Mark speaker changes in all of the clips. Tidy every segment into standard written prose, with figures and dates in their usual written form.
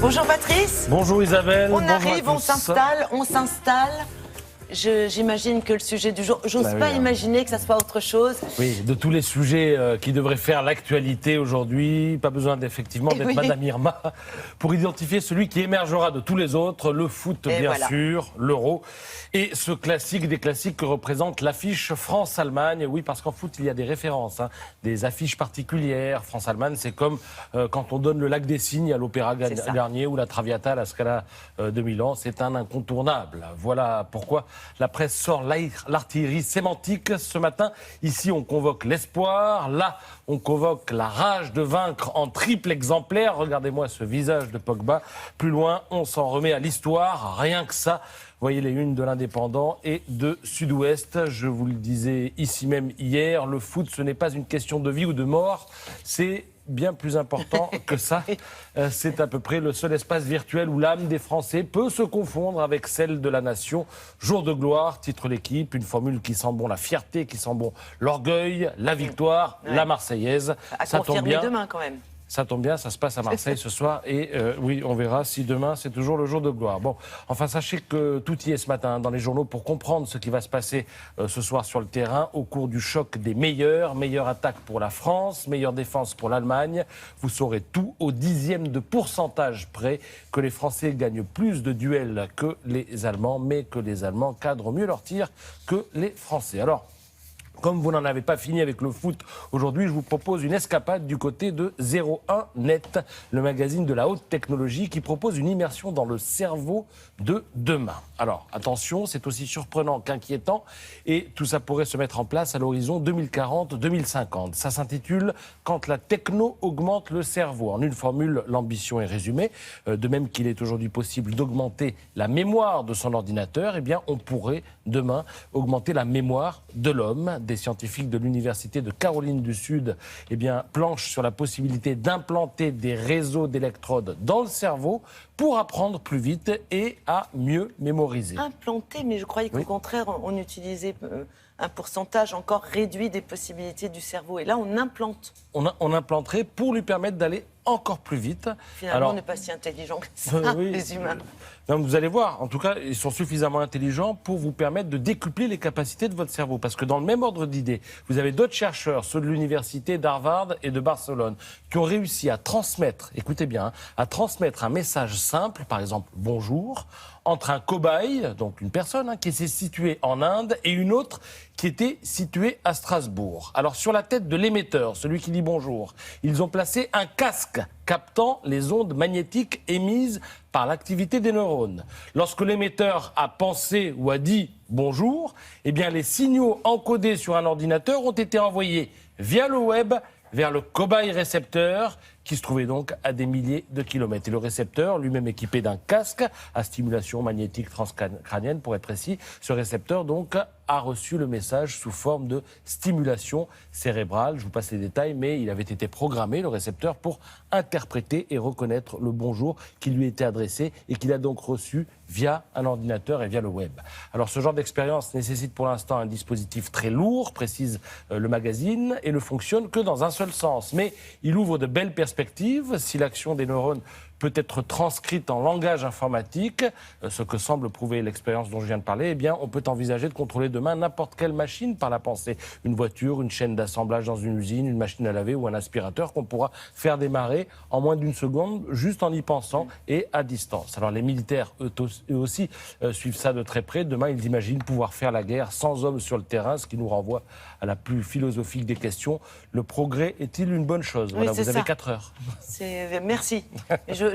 Speaker 1: Bonjour Patrice.
Speaker 2: Bonjour Isabelle.
Speaker 1: On
Speaker 2: Bonjour
Speaker 1: arrive, on s'installe. J'imagine que le sujet du jour, j'ose pas imaginer que ça soit autre chose.
Speaker 2: Oui, de tous les sujets qui devraient faire l'actualité aujourd'hui, pas besoin d'effectivement d'être Madame Irma pour identifier celui qui émergera de tous les autres, le foot bien sûr, l'euro et ce classique des classiques que représente l'affiche France-Allemagne. Oui, parce qu'en foot il y a des références, des affiches particulières. France-Allemagne, c'est comme quand on donne le Lac des Cygnes à l'Opéra Garnier ou la Traviata à la Scala de Milan, c'est un incontournable. Voilà pourquoi la presse sort l'artillerie sémantique ce matin. Ici, on convoque l'espoir. Là, on convoque la rage de vaincre en triple exemplaire. Regardez-moi ce visage de Pogba. Plus loin, on s'en remet à l'histoire. Rien que ça. Voyez les unes de l'Indépendant et de Sud-Ouest. Je vous le disais ici même hier, le foot, ce n'est pas une question de vie ou de mort. C'est bien plus important que ça. C'est à peu près le seul espace virtuel où l'âme des Français peut se confondre avec celle de la nation. Jour de gloire, titre l'équipe, une formule qui sent bon la fierté, qui sent bon l'orgueil, la victoire, la Marseillaise.
Speaker 1: Ça tombe bien. Demain quand même.
Speaker 2: Ça tombe bien, ça se passe à Marseille ce soir et oui, on verra si demain c'est toujours le jour de gloire. Bon, enfin sachez que tout y est ce matin dans les journaux pour comprendre ce qui va se passer ce soir sur le terrain au cours du choc des meilleure attaque pour la France, meilleure défense pour l'Allemagne. Vous saurez tout au dixième de pourcentage près que les Français gagnent plus de duels que les Allemands, mais que les Allemands cadrent mieux leurs tirs que les Français. Alors, comme vous n'en avez pas fini avec le foot aujourd'hui, je vous propose une escapade du côté de 01 Net, le magazine de la haute technologie qui propose une immersion dans le cerveau de demain. Alors attention, c'est aussi surprenant qu'inquiétant et tout ça pourrait se mettre en place à l'horizon 2040-2050. Ça s'intitule « Quand la techno augmente le cerveau ». En une formule, l'ambition est résumée. De même qu'il est aujourd'hui possible d'augmenter la mémoire de son ordinateur, eh bien on pourrait demain augmenter la mémoire de l'homme. Des scientifiques de l'Université de Caroline du Sud planchent sur la possibilité d'implanter des réseaux d'électrodes dans le cerveau pour apprendre plus vite et à mieux mémoriser.
Speaker 1: Implanter, mais je croyais qu'au contraire, on utilisait un pourcentage encore réduit des possibilités du cerveau. Et là, on implante.
Speaker 2: On implanterait pour lui permettre d'aller encore plus vite.
Speaker 1: Finalement, on n'est pas si intelligent que ça, les humains.
Speaker 2: Non, vous allez voir, en tout cas, ils sont suffisamment intelligents pour vous permettre de décupler les capacités de votre cerveau. Parce que dans le même ordre d'idées, vous avez d'autres chercheurs, ceux de l'université d'Harvard et de Barcelone, qui ont réussi à transmettre, écoutez bien, à transmettre un message simple, par exemple « bonjour », entre un cobaye, donc une personne qui s'est située en Inde, et une autre qui était située à Strasbourg. Alors sur la tête de l'émetteur, celui qui dit bonjour, ils ont placé un casque captant les ondes magnétiques émises par l'activité des neurones. Lorsque l'émetteur a pensé ou a dit bonjour, eh bien les signaux encodés sur un ordinateur ont été envoyés via le web vers le cobaye récepteur qui se trouvait donc à des milliers de kilomètres. Et le récepteur, lui-même équipé d'un casque à stimulation magnétique transcrânienne, pour être précis, ce récepteur donc a reçu le message sous forme de stimulation cérébrale. Je vous passe les détails, mais il avait été programmé, le récepteur, pour interpréter et reconnaître le bonjour qui lui était adressé et qu'il a donc reçu via un ordinateur et via le web. Alors ce genre d'expérience nécessite pour l'instant un dispositif très lourd, précise le magazine, et ne fonctionne que dans un seul sens. Mais il ouvre de belles perspectives si l'action des neurones peut être transcrite en langage informatique, ce que semble prouver l'expérience dont je viens de parler, eh bien, on peut envisager de contrôler demain n'importe quelle machine par la pensée. Une voiture, une chaîne d'assemblage dans une usine, une machine à laver ou un aspirateur qu'on pourra faire démarrer en moins d'une seconde, juste en y pensant et à distance. Alors les militaires, eux aussi, suivent ça de très près. Demain, ils imaginent pouvoir faire la guerre sans hommes sur le terrain, ce qui nous renvoie à la plus philosophique des questions. Le progrès est-il une bonne chose? Voilà, vous avez 4 heures.
Speaker 1: Merci.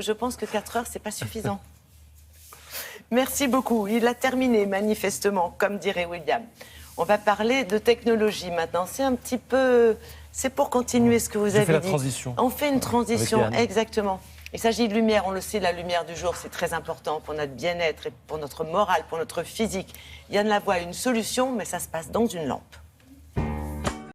Speaker 1: Je pense que 4 heures, c'est pas suffisant. Merci beaucoup. Il a terminé, manifestement, comme dirait William. On va parler de technologie maintenant. C'est un petit peu... C'est pour continuer ce que vous avez dit.
Speaker 2: On fait la transition.
Speaker 1: On fait une transition, exactement. Il s'agit de lumière, on le sait, la lumière du jour, c'est très important pour notre bien-être et pour notre morale, pour notre physique. Yann Lavoie a une solution, mais ça se passe dans une lampe.